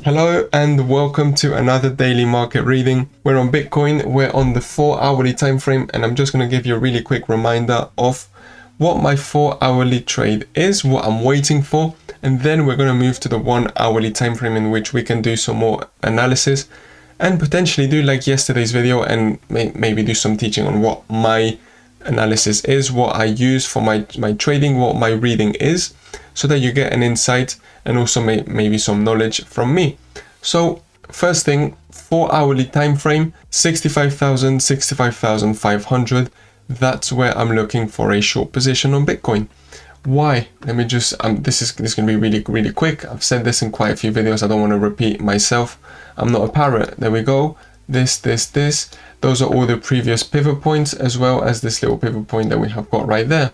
Hello and welcome to another daily market reading. We're on Bitcoin, we're on the 4-hourly time frame, and I'm just going to give you a really quick reminder of what my 4-hourly trade is, what I'm waiting for, and then we're going to move to the 1-hourly time frame in which we can do some more analysis and potentially do like yesterday's video and maybe do some teaching on what my analysis is, what I use for my trading, what my reading is, so that you get an insight and also maybe some knowledge from me. So first thing, 4-hourly time frame, 65,000, 65,500. That's where I'm looking for a short position on Bitcoin. Why? Let me just, this is going to be really quick. I've said this in quite a few videos. I don't want to repeat myself. I'm not a parrot. There we go. This. Those are all the previous pivot points, as well as this little pivot point that we have got right there.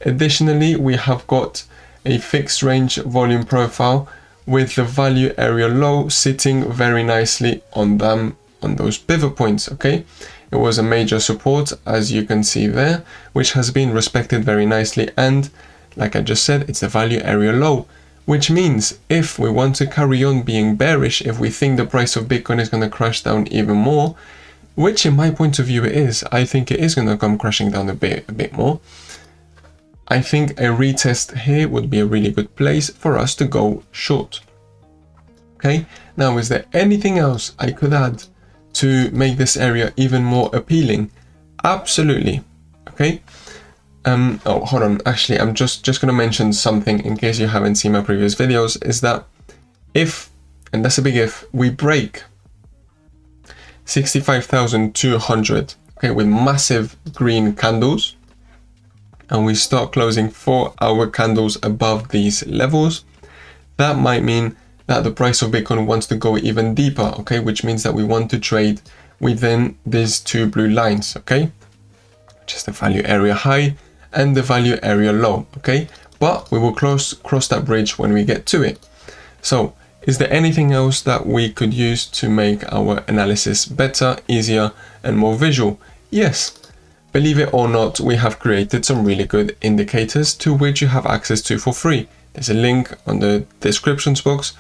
Additionally, we have got a fixed range volume profile with the value area low sitting very nicely on those pivot points. Okay, it was a major support, as you can see there, which has been respected very nicely, and like I just said, it's a value area low, which means if we want to carry on being bearish, if we think the price of Bitcoin is going to crash down even more, which in my point of view it is, I think it is going to come crashing down a bit more. I think a retest here would be a really good place for us to go short. Okay, now is there anything else I could add to make this area even more appealing? Absolutely. Okay. Oh, hold on. Actually, I'm just going to mention something in case you haven't seen my previous videos, is that if, and that's a big if, we break 65,200, okay, with massive green candles, and we start closing 4-hour candles above these levels, that might mean that the price of Bitcoin wants to go even deeper, okay, which means that we want to trade within these two blue lines, okay, just the value area high and the value area low, okay, but we will cross that bridge when we get to it. So is there anything else that we could use to make our analysis better, easier, and more visual? Yes. Believe it or not, we have created some really good indicators to which you have access to for free. There's a link on the descriptions box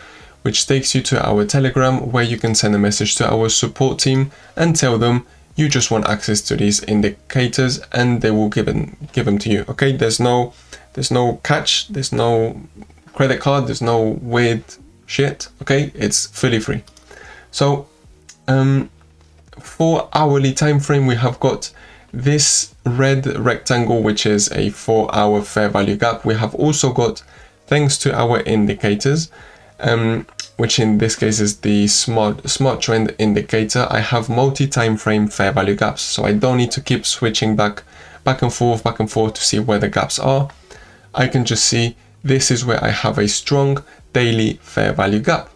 which takes you to our Telegram, where you can send a message to our support team and tell them you just want access to these indicators, and they will give them to you. Okay, there's no catch, there's no credit card, there's no weird shit. Okay, it's fully free. So 4-hourly time frame, we have got this red rectangle, which is a 4-hour fair value gap. We have also got, thanks to our indicators, which in this case is the smart trend indicator, I have multi-time frame fair value gaps, so I don't need to keep switching back and forth to see where the gaps are. I can just see this is where I have a strong daily fair value gap.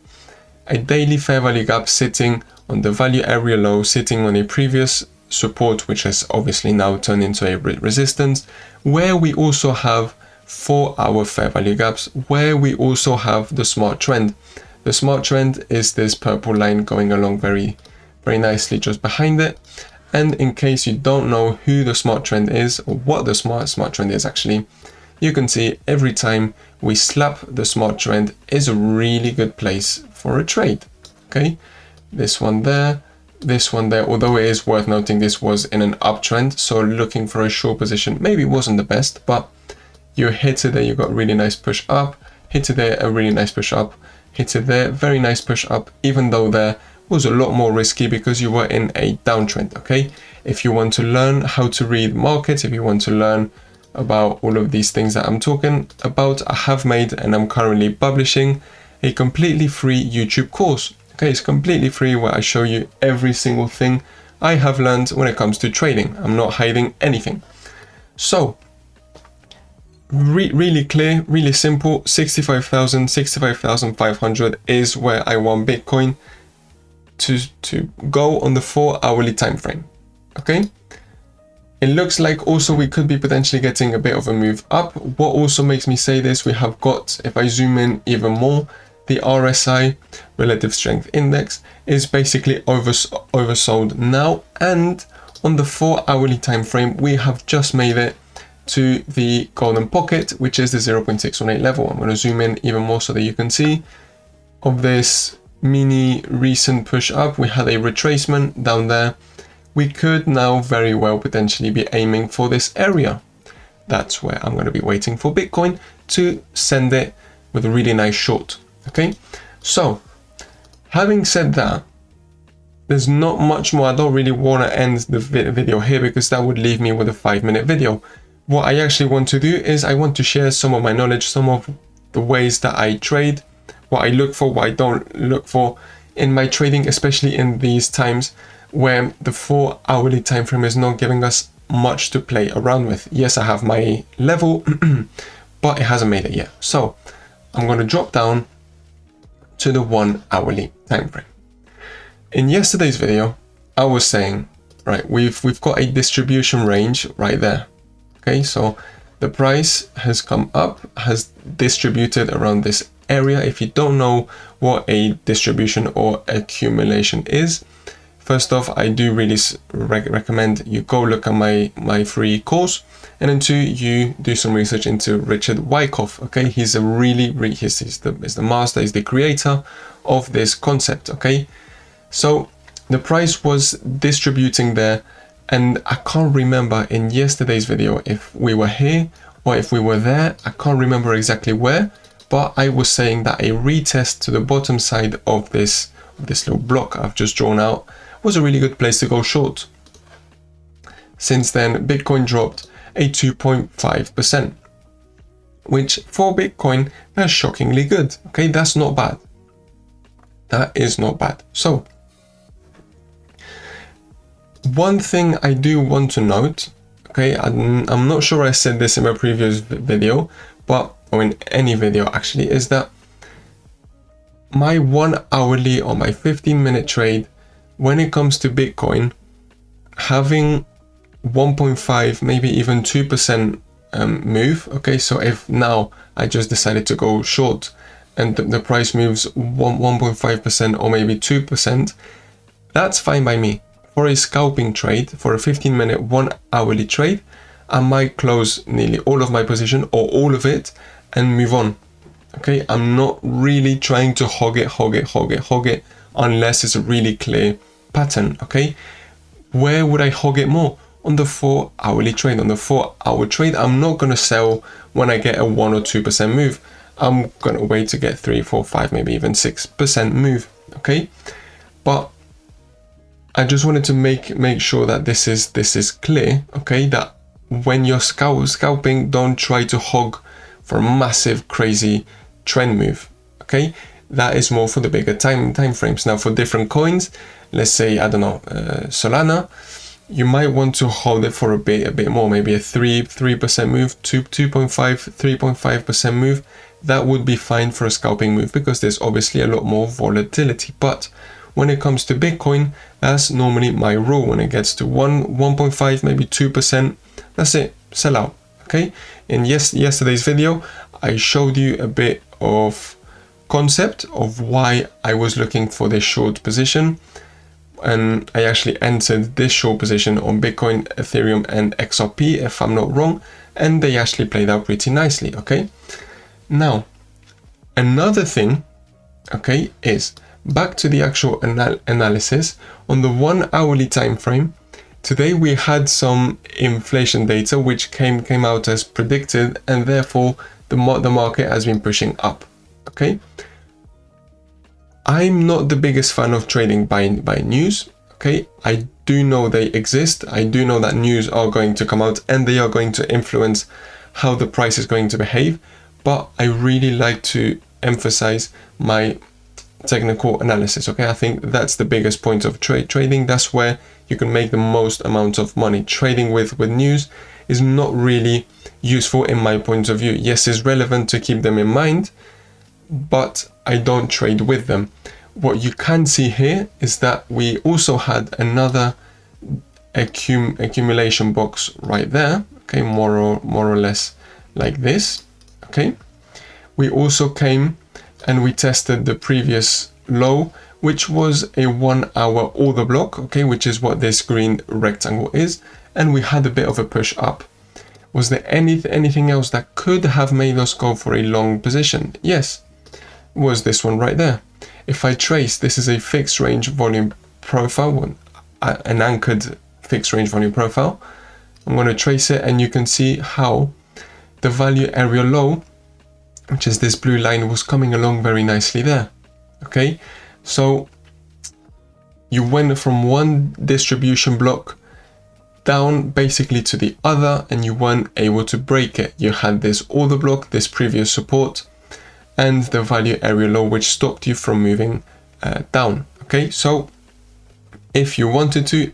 A daily fair value gap sitting on the value area low, sitting on a previous support, which has obviously now turned into a resistance, where we also have 4-hour fair value gaps, where we also have the smart trend. The smart trend is this purple line going along very nicely just behind it. And in case you don't know who the smart trend is, or what the smart trend is actually, you can see every time we slap the smart trend is a really good place for a trade. Okay, this one there, although it is worth noting this was in an uptrend, so looking for a short position maybe wasn't the best, but you hit it there, you got a really nice push up, hit it there, a really nice push up, hit it there, very nice push up, even though there was a lot more risky because you were in a downtrend. Okay, if you want to learn how to read markets, if you want to learn about all of these things that I'm talking about, I have made and I'm currently publishing a completely free YouTube course. Okay, it's completely free, where I show you every single thing I have learned when it comes to trading. I'm not hiding anything. So really clear, really simple. 65,000, 65,500 is where I want Bitcoin to go on the 4-hourly time frame. Okay, it looks like also we could be potentially getting a bit of a move up. What also makes me say this, we have got, if I zoom in even more, the RSI, relative strength index, is basically oversold now, and on the 4-hourly time frame we have just made it to the golden pocket, which is the 0.618 level. I'm going to zoom in even more so that you can see of this mini recent push up. We had a retracement down there. We could now very well potentially be aiming for this area. That's where I'm going to be waiting for Bitcoin to send it with a really nice short. Okay, so having said that, there's not much more. I don't really want to end the video here because that would leave me with a 5-minute video. What I actually want to do is I want to share some of my knowledge, some of the ways that I trade, what I look for, what I don't look for in my trading, especially in these times where the 4-hourly time frame is not giving us much to play around with. Yes, I have my level, but it hasn't made it yet. So I'm going to drop down to the 1-hourly time frame. In yesterday's video, I was saying, right, we've got a distribution range right there. Okay, so the price has come up, has distributed around this area. If you don't know what a distribution or accumulation is, first off, I do really recommend you go look at my free course, and then 2, you do some research into Richard Wyckoff. Okay, he's a he's the master, he's the creator of this concept. Okay, so the price was distributing there, and I can't remember in yesterday's video if we were here or if we were there. I can't remember exactly where, but I was saying that a retest to the bottom side of this little block I've just drawn out was a really good place to go short. Since then, Bitcoin dropped a 2.5%, which for Bitcoin, that's shockingly good. Okay, that's not bad. That is not bad. So one thing I do want to note, okay, I'm not sure I said this in my previous video, but, or in any video actually, is that my 1-hourly or my 15-minute trade, when it comes to Bitcoin, having 1.5, maybe even 2% move, okay, so if now I just decided to go short and the price moves 1.5% or maybe 2%, that's fine by me. For a scalping trade, for a 15-minute 1-hourly trade, I might close nearly all of my position or all of it and move on. Okay, I'm not really trying to hog it unless it's a really clear pattern. Okay, where would I hog it more? On the 4-hourly trade. On the 4-hour trade, I'm not going to sell when I get a 1 or 2% move. I'm going to wait to get 3, 4, 5, maybe even 6% move. Okay, but I just wanted to make sure that this is clear, okay, that when you're scalping, don't try to hog for a massive crazy trend move. Okay, that is more for the bigger time frames. Now for different coins, let's say, I don't know, Solana, you might want to hold it for a bit more, maybe a 3% move, 2.5, 3.5% move. That would be fine for a scalping move because there's obviously a lot more volatility. But when it comes to Bitcoin, that's normally my rule. When it gets to 1.5, maybe 2%, that's it, sell out. Okay, in yesterday's video, I showed you a bit of concept of why I was looking for this short position, and I actually entered this short position on Bitcoin, Ethereum and XRP, if I'm not wrong, and they actually played out pretty nicely. Okay, now another thing, okay, is back to the actual analysis on the 1-hourly time frame. Today we had some inflation data which came out as predicted, and therefore the market has been pushing up. Okay, I'm not the biggest fan of trading by news. Okay, I do know they exist. I do know that news are going to come out and they are going to influence how the price is going to behave, but I really like to emphasize my technical analysis. Okay, I think that's the biggest point of trading. That's where you can make the most amount of money. Trading with news is not really useful in my point of view. Yes, it's relevant to keep them in mind, but I don't trade with them. What you can see here is that we also had another accumulation box right there. Okay, more or less like this. Okay, we also came and we tested the previous low, which was a 1-hour order block, okay, which is what this green rectangle is, and we had a bit of a push up. Was there anything else that could have made us go for a long position? Yes, was this one right there. if I trace, this is a fixed range volume profile, an anchored fixed range volume profile. I'm going to trace it, and you can see how the value area low, which is this blue line, was coming along very nicely there. Okay, so you went from one distribution block down basically to the other, and you weren't able to break it. You had this order block, this previous support, and the value area low, which stopped you from moving down. Okay, so if you wanted to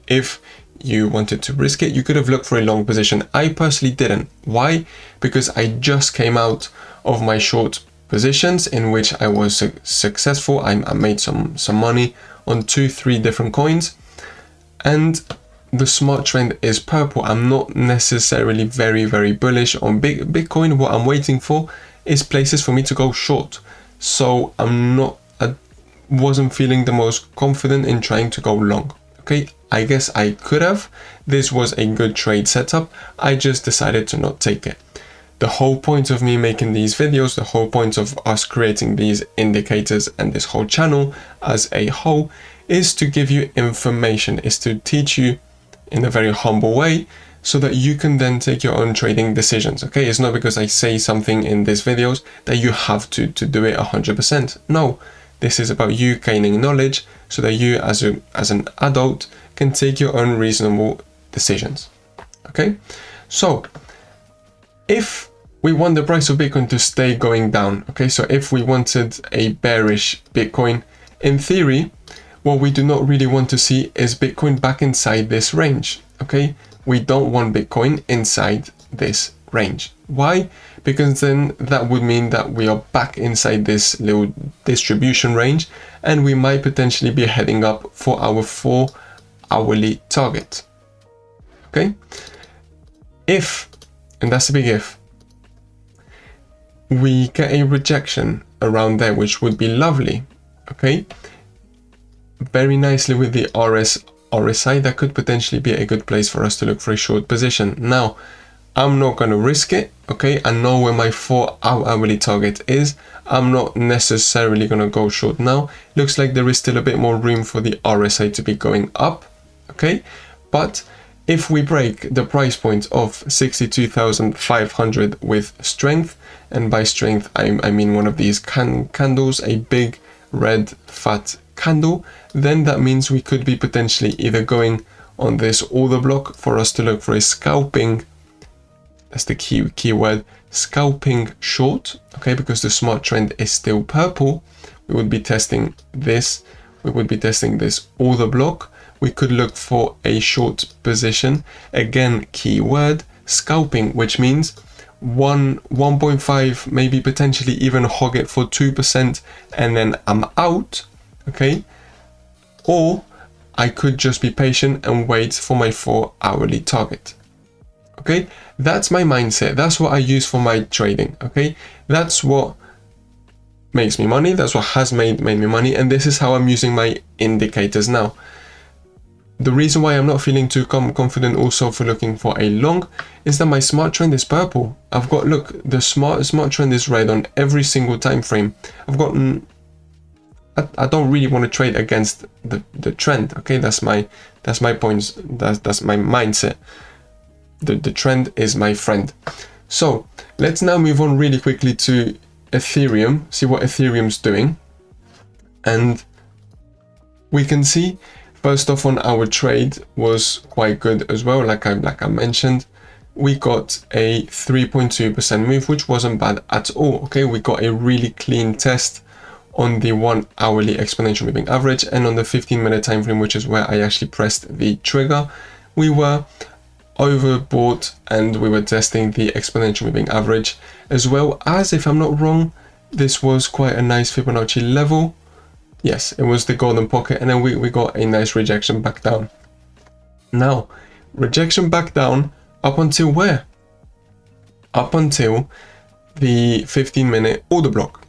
risk it, you could have looked for a long position. I personally didn't. Why? Because I just came out of my short positions in which I was successful. I made some money on 2-3 different coins, and the smart trend is purple. I'm not necessarily very bullish on Bitcoin. What I'm waiting for is places for me to go short. So I wasn't feeling the most confident in trying to go long. Okay, I guess I could have. This was a good trade setup. I just decided to not take it. The whole point of me making these videos, the whole point of us creating these indicators and this whole channel as a whole, is to give you information, is to teach you in a very humble way, so that you can then take your own trading decisions. Okay, it's not because I say something in these videos that you have to do it 100%. No, this is about you gaining knowledge so that you as an adult can take your own reasonable decisions. Okay, so if we want the price of Bitcoin to stay going down, okay, so if we wanted a bearish Bitcoin, in theory, what we do not really want to see is Bitcoin back inside this range. Okay, we don't want Bitcoin inside this range. Why? Because then that would mean that we are back inside this little distribution range, and we might potentially be heading up for our 4-hourly target. Okay, if, and that's a big if, we get a rejection around there, which would be lovely. Okay, very nicely with the RSI, that could potentially be a good place for us to look for a short position. Now, I'm not going to risk it. Okay, I know where my 4-hourly target is. I'm not necessarily going to go short now. Looks like there is still a bit more room for the RSI to be going up. Okay, but if we break the price point of 62,500 with strength, and by strength I mean one of these candles, a big red fat candle, then that means we could be potentially either going on this order block for us to look for a scalping, that's the key word, scalping short. Okay, because the smart trend is still purple. We would be testing this, we would be testing this order block. We could look for a short position, again keyword scalping, which means 1.5, maybe potentially even hog it for 2%, and then I'm out. Okay, or I could just be patient and wait for my 4-hourly target. Okay, that's my mindset. That's what I use for my trading. Okay, that's what makes me money. That's what has made me money, and this is how I'm using my indicators now. The reason why I'm not feeling too confident also for looking for a long is that my smart trend is purple. I've got, look, the smart trend is red on every single time frame. I don't really want to trade against the trend. Okay, that's my points. That's my mindset. The trend is my friend. So let's now move on really quickly to Ethereum, see what Ethereum's doing, and we can see first off on our trade was quite good as well. Like I mentioned, we got a 3.2% move, which wasn't bad at all. Okay, we got a really clean test on the 1-hourly exponential moving average, and on the 15-minute time frame, which is where I actually pressed the trigger, we were overbought and we were testing the exponential moving average, as well as, if I'm not wrong, this was quite a nice Fibonacci level. Yes, it was the golden pocket, and then we got a nice rejection back down. Now, rejection back down up until where? Up until the 15-minute order block.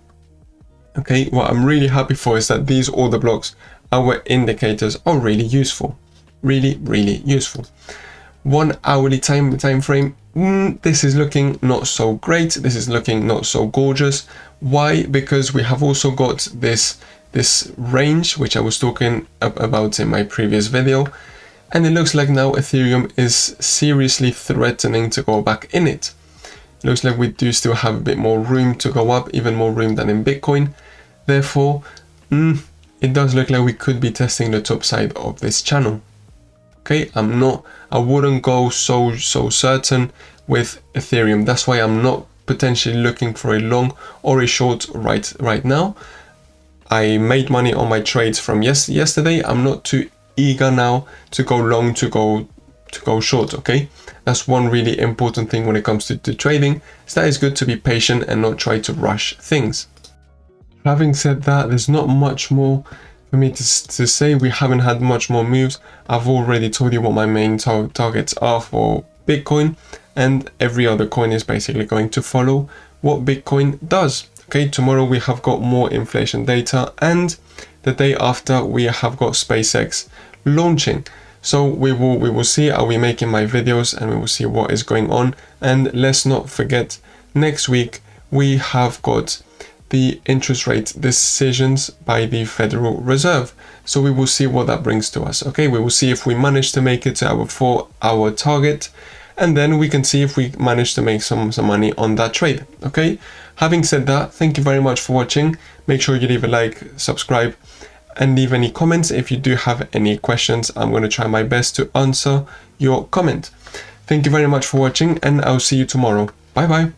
Okay, what I'm really happy for is that these order blocks, our indicators, are really useful. Really useful. 1-hourly time frame, this is looking not so great. This is looking not so gorgeous. Why? Because we have also got this range, which I was talking about in my previous video. And it looks like now Ethereum is seriously threatening to go back in it. It looks like we do still have a bit more room to go up, even more room than in Bitcoin. Therefore, it does look like we could be testing the top side of this channel. Okay, I wouldn't go so certain with Ethereum. That's why I'm not potentially looking for a long or a short right now. I made money on my trades from yesterday. I'm not too eager now to go long, to go short. Okay, that's one really important thing when it comes to trading, is that it's good to be patient and not try to rush things. Having said that, there's not much more for me to say. We haven't had much more moves. I've already told you what my main targets are for Bitcoin, and every other coin is basically going to follow what Bitcoin does. Okay, tomorrow we have got more inflation data, and the day after we have got SpaceX launching. So we will see, are we making my videos, and we will see what is going on. And let's not forget, next week we have got the interest rate decisions by the Federal Reserve. So we will see what that brings to us. Okay, we will see if we manage to make it to our 4-hour target, and then we can see if we manage to make some money on that trade. Okay, having said that, thank you very much for watching. Make sure you leave a like, subscribe, and leave any comments. If you do have any questions, I'm going to try my best to answer your comment. Thank you very much for watching, and I'll see you tomorrow. Bye bye.